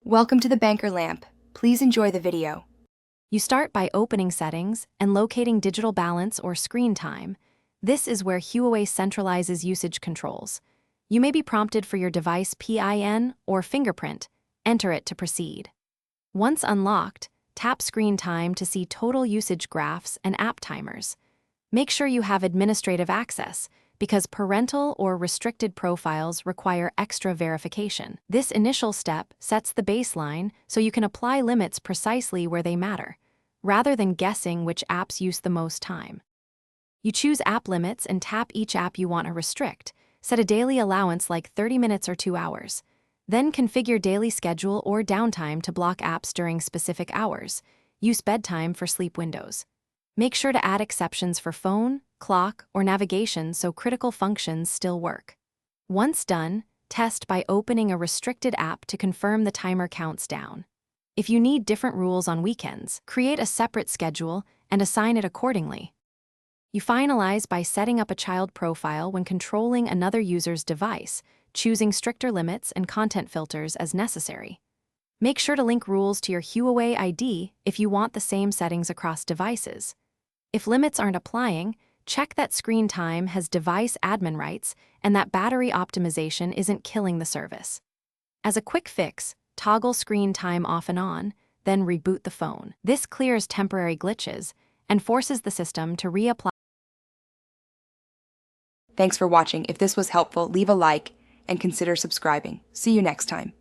Welcome to the Banker Lamp. Please enjoy the video. You start by opening Settings and locating Digital Balance or Screen Time. This is where Huawei centralizes usage controls. You may be prompted for your device PIN or fingerprint. Enter it to proceed. Once unlocked, tap Screen Time to see total usage graphs and app timers. Make sure you have administrative access, because parental or restricted profiles require extra verification. This initial step sets the baseline so you can apply limits precisely where they matter, rather than guessing which apps use the most time. You choose app limits and tap each app you want to restrict. Set a daily allowance like 30 minutes or 2 hours. Then configure daily schedule or downtime to block apps during specific hours. Use bedtime for sleep windows. Make sure to add exceptions for phone, clock, or navigation so critical functions still work. Once done, test by opening a restricted app to confirm the timer counts down. If you need different rules on weekends, create a separate schedule and assign it accordingly. You finalize by setting up a child profile when controlling another user's device, choosing stricter limits and content filters as necessary. Make sure to link rules to your Huawei ID if you want the same settings across devices. If limits aren't applying, check that Screen Time has device admin rights and that battery optimization isn't killing the service. As a quick fix, toggle Screen Time off and on, then reboot the phone. This clears temporary glitches and forces the system to reapply. Thanks for watching. If this was helpful, leave a like and consider subscribing. See you next time.